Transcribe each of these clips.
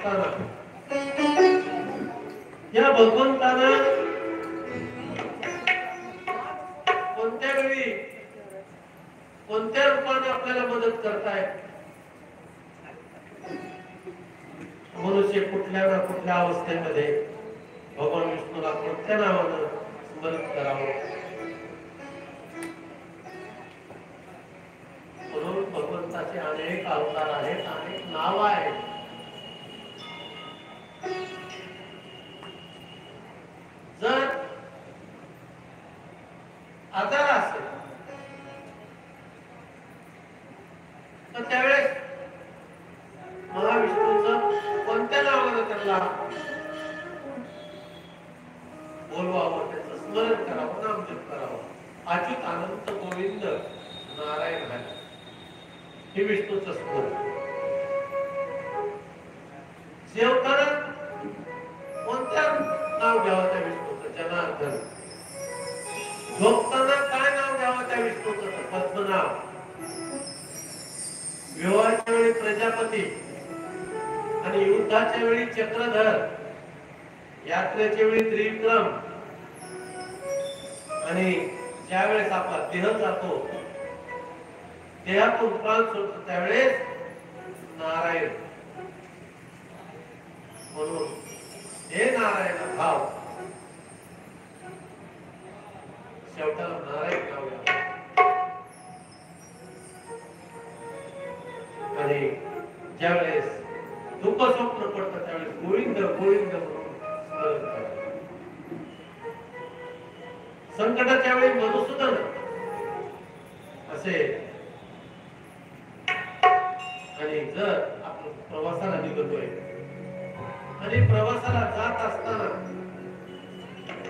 असताना या भगवंतानं कोणत्या वेळी कोणत्या रूपाने आपल्याला मदत करताय? मनुष्य कुठल्या ना कुठल्या अवस्थेमध्ये भगवान विष्णूला कोणत्या नावानं स्मरण करावं? म्हणून भगवंताचे अनेक अवतार आहेत, अनेक नाव आहेत. जर आजार असेल तर त्यावेळेस महाविष्णूचं कोणत्या नावानं त्याला बोलवावं, त्याचं स्मरण करावं, नामजप करावं? अच्युत अनंत गोविंद नारायण आहे, हे विष्णूचं स्मरण. जेवताना कोणत्या नाव घ्यावं त्या विष्णूचं? जनार्दन. झोपताना काय नाव घ्यावं त्या विष्णूचं? पद्मनाभ. विवाहाच्या वेळी प्रजापती आणि युद्धाच्या वेळी चक्रधर, यात्रेच्या वेळी त्रिविक्रम, आणि ज्यावेळेस आपला देह जातो, देहातून प्राण सोडतो, त्यावेळेस नारायण. म्हणून हे नारायण भाव शेवटाला नारायण नाव घ्यावं. आणि ज्यावेळेस दुःख स्वप्न पडतं त्यावेळेस गोविंद गोविंद म्हणून स्मरण करावं. संकटाच्या वेळी मधुसूदन असे. आणि जर आपण प्रवासाला निघतोय आणि प्रवासाला जात असताना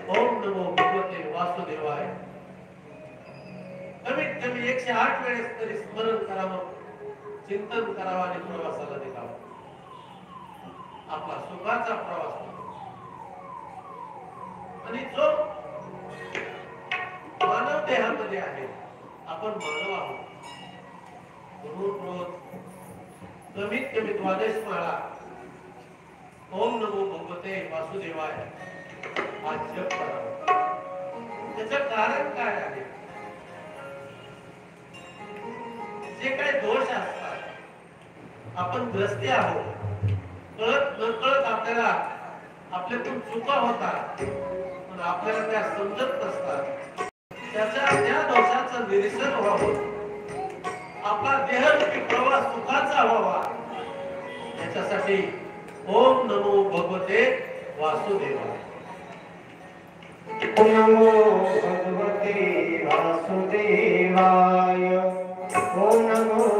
ओम नमो भगवते वासुदेवाय कमीत कमी 108 वेळेस तरी स्मरण करावं, चिंतन करावं आणि प्रवासाला निघावं. आपला सुखाचा प्रवास होतो. आणि जो मानव देहामध्ये आहे, आपण मानव आहोत, म्हणून रोज कमीत कमी 12 माळा ओम नमो भगवते वासुदेवाय हा जप करावा. त्याचं कारण काय आहे? जे काही दोष असतात, आपण ग्रस्ती आहोत, कळत नकळत आपल्याला आपल्यातून चुका होतात, पण आपल्याला त्या समजत नसतात. त्या दोषाचं निरसन व्हावं, आपला देहरूपी प्रवास सुखाचा व्हावा, याच्यासाठी ओम नमो भगवते वासुदेवाय. नमो भगवते वासुदेवाय. ओम नमो